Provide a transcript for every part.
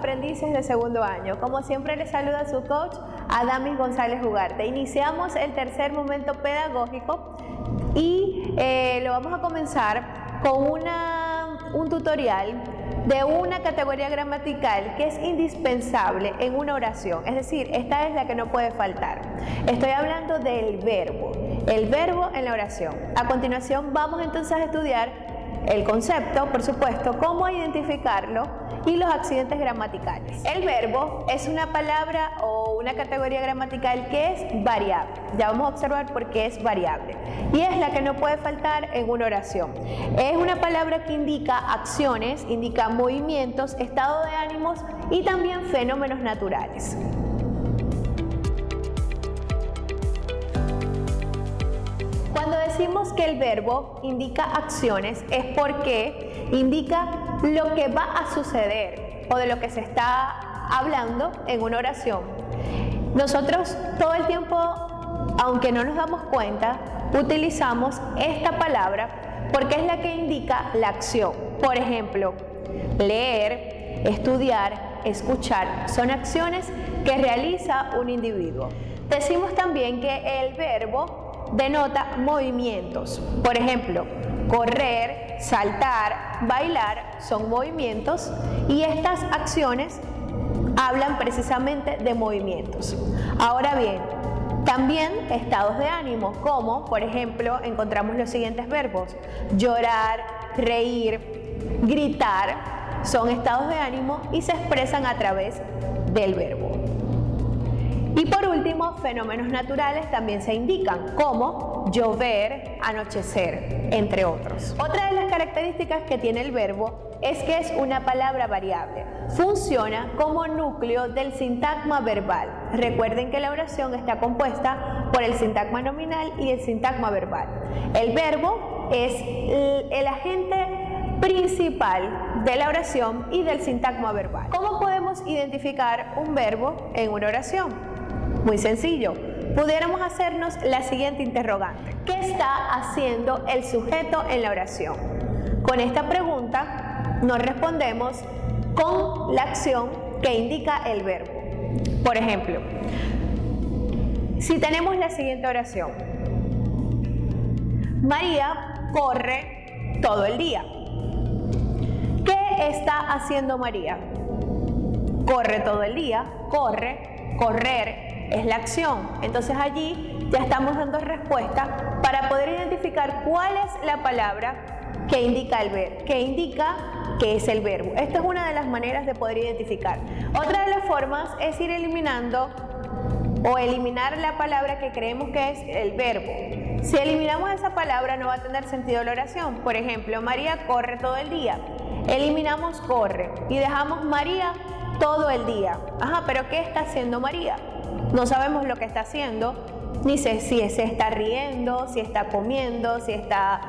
aprendices de segundo año. Como siempre les saluda su coach, Adamis González Ugarte. Iniciamos el tercer momento pedagógico y lo vamos a comenzar con un tutorial de una categoría gramatical que es indispensable en una oración, es decir, esta es la que no puede faltar. Estoy hablando del verbo, el verbo en la oración. A continuación vamos entonces a estudiar el concepto, por supuesto, cómo identificarlo y los accidentes gramaticales. El verbo es una palabra o una categoría gramatical que es variable. Ya vamos a observar por qué es variable. Y es la que no puede faltar en una oración. Es una palabra que indica acciones, indica movimientos, estado de ánimos y también fenómenos naturales. Cuando decimos que el verbo indica acciones es porque indica lo que va a suceder o de lo que se está hablando en una oración. Nosotros todo el tiempo, aunque no nos damos cuenta, utilizamos esta palabra porque es la que indica la acción. Por ejemplo, leer, estudiar, escuchar son acciones que realiza un individuo. Decimos también que el verbo denota movimientos. Por ejemplo, correr, saltar, bailar son movimientos y estas acciones hablan precisamente de movimientos. Ahora bien, también estados de ánimo, como por ejemplo encontramos los siguientes verbos: llorar, reír, gritar, son estados de ánimo y se expresan a través del verbo. Y por último, fenómenos naturales también se indican, como llover, anochecer, entre otros. Otra de las características que tiene el verbo es que es una palabra variable. Funciona como núcleo del sintagma verbal. Recuerden que la oración está compuesta por el sintagma nominal y el sintagma verbal. El verbo es el agente principal de la oración y del sintagma verbal. ¿Cómo podemos identificar un verbo en una oración? Muy sencillo, pudiéramos hacernos la siguiente interrogante: ¿qué está haciendo el sujeto en la oración? Con esta pregunta nos respondemos con la acción que indica el verbo. Por ejemplo, si tenemos la siguiente oración: María corre todo el día. ¿Qué está haciendo María? Corre todo el día, corre, correr es la acción. Entonces allí ya estamos dando respuesta para poder identificar cuál es la palabra que indica el verbo, que indica que es el verbo. Esta es una de las maneras de poder identificar. Otra de las formas es ir eliminando o eliminar la palabra que creemos que es el verbo. Si eliminamos esa palabra no va a tener sentido la oración. Por ejemplo, María corre todo el día. Eliminamos corre y dejamos María todo el día. Ajá, pero ¿qué está haciendo María? No sabemos lo que está haciendo, ni sé si se está riendo, si está comiendo, si está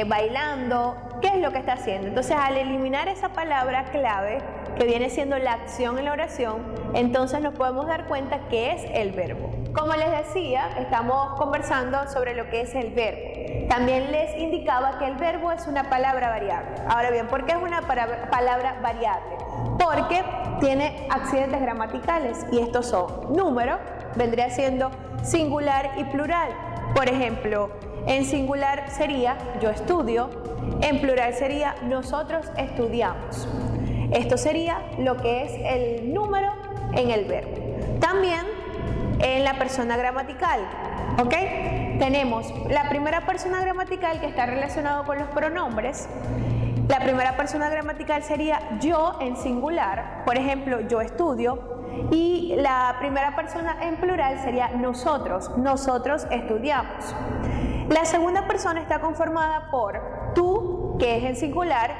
bailando, qué es lo que está haciendo. Entonces, al eliminar esa palabra clave, que viene siendo la acción en la oración, entonces nos podemos dar cuenta que es el verbo. Como les decía, estamos conversando sobre lo que es el verbo. También les indicaba que el verbo es una palabra variable. Ahora bien, ¿por qué es una palabra variable? Porque tiene accidentes gramaticales y estos son: número, vendría siendo singular y plural. Por ejemplo, en singular sería yo estudio, en plural sería nosotros estudiamos. Esto sería lo que es el número en el verbo. También en la persona gramatical, ¿ok? Tenemos la primera persona gramatical que está relacionado con los pronombres. La primera persona gramatical sería yo en singular, por ejemplo, yo estudio, y la primera persona en plural sería nosotros, nosotros estudiamos. La segunda persona está conformada por tú, que es en singular,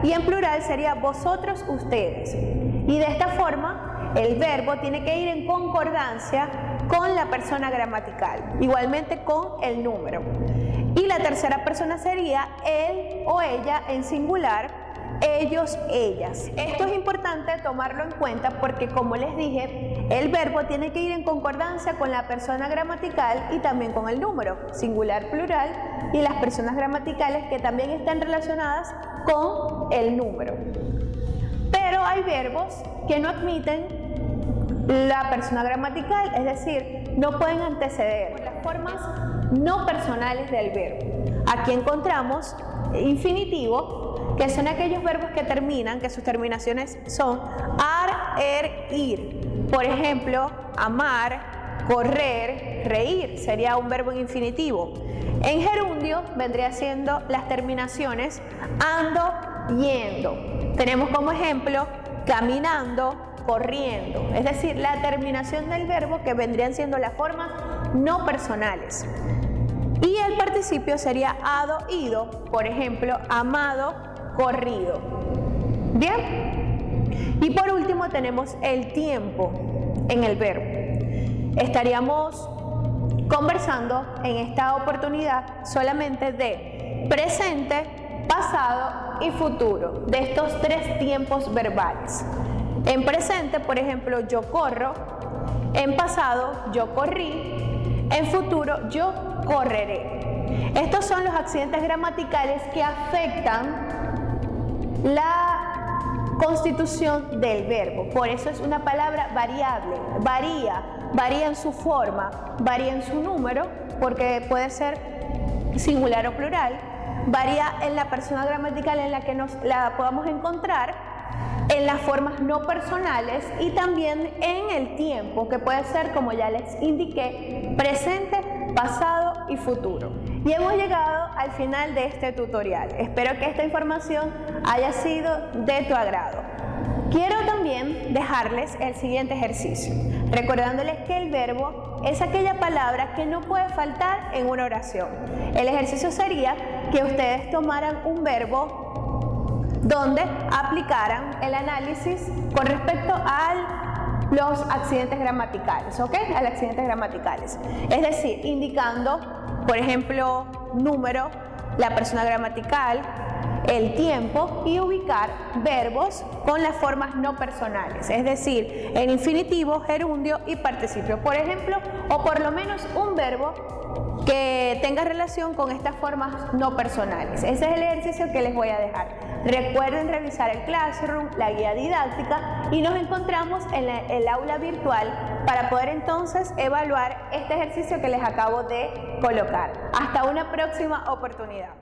y en plural sería vosotros, ustedes. Y de esta forma, el verbo tiene que ir en concordancia con la persona gramatical, igualmente con el número. Y la tercera persona sería él o ella en singular, ellos, ellas. Esto es importante tomarlo en cuenta porque, como les dije, el verbo tiene que ir en concordancia con la persona gramatical y también con el número, singular, plural, y las personas gramaticales que también están relacionadas con el número. Pero hay verbos que no admiten la persona gramatical, es decir, no pueden anteceder las formas no personales del verbo. Aquí encontramos infinitivo, que son aquellos verbos que terminan, que sus terminaciones son ar, ir. Por ejemplo, amar, correr, reír, sería un verbo en infinitivo. En gerundio vendría siendo las terminaciones ando, yendo. Tenemos como ejemplo caminando, corriendo, es decir, la terminación del verbo que vendrían siendo las formas no personales. Y el participio sería ado, ido, por ejemplo, amado, corrido. Bien. Y por último tenemos el tiempo en el verbo. Estaríamos conversando en esta oportunidad solamente de presente, pasado y futuro, de estos tres tiempos verbales. En presente, por ejemplo, yo corro. En pasado, yo corrí. En futuro, yo correré. Estos son los accidentes gramaticales que afectan la constitución del verbo. Por eso es una palabra variable. Varía en su forma, varía en su número, porque puede ser singular o plural. Varía en la persona gramatical en la que la podamos encontrar, en las formas no personales y también en el tiempo, que puede ser, como ya les indiqué, presente, pasado y futuro. Y hemos llegado al final de este tutorial. Espero que esta información haya sido de tu agrado. Quiero también dejarles el siguiente ejercicio, recordándoles que el verbo es aquella palabra que no puede faltar en una oración. El ejercicio sería que ustedes tomaran un verbo donde aplicaran el análisis con respecto a los accidentes gramaticales, ¿ok? A los accidentes gramaticales. Es decir, indicando, por ejemplo, número, la persona gramatical, el tiempo y ubicar verbos con las formas no personales, es decir, en infinitivo, gerundio y participio, por ejemplo, o por lo menos un verbo que tenga relación con estas formas no personales. Ese es el ejercicio que les voy a dejar. Recuerden revisar el Classroom, la guía didáctica, y nos encontramos en el aula virtual para poder entonces evaluar este ejercicio que les acabo de colocar. Hasta una próxima oportunidad.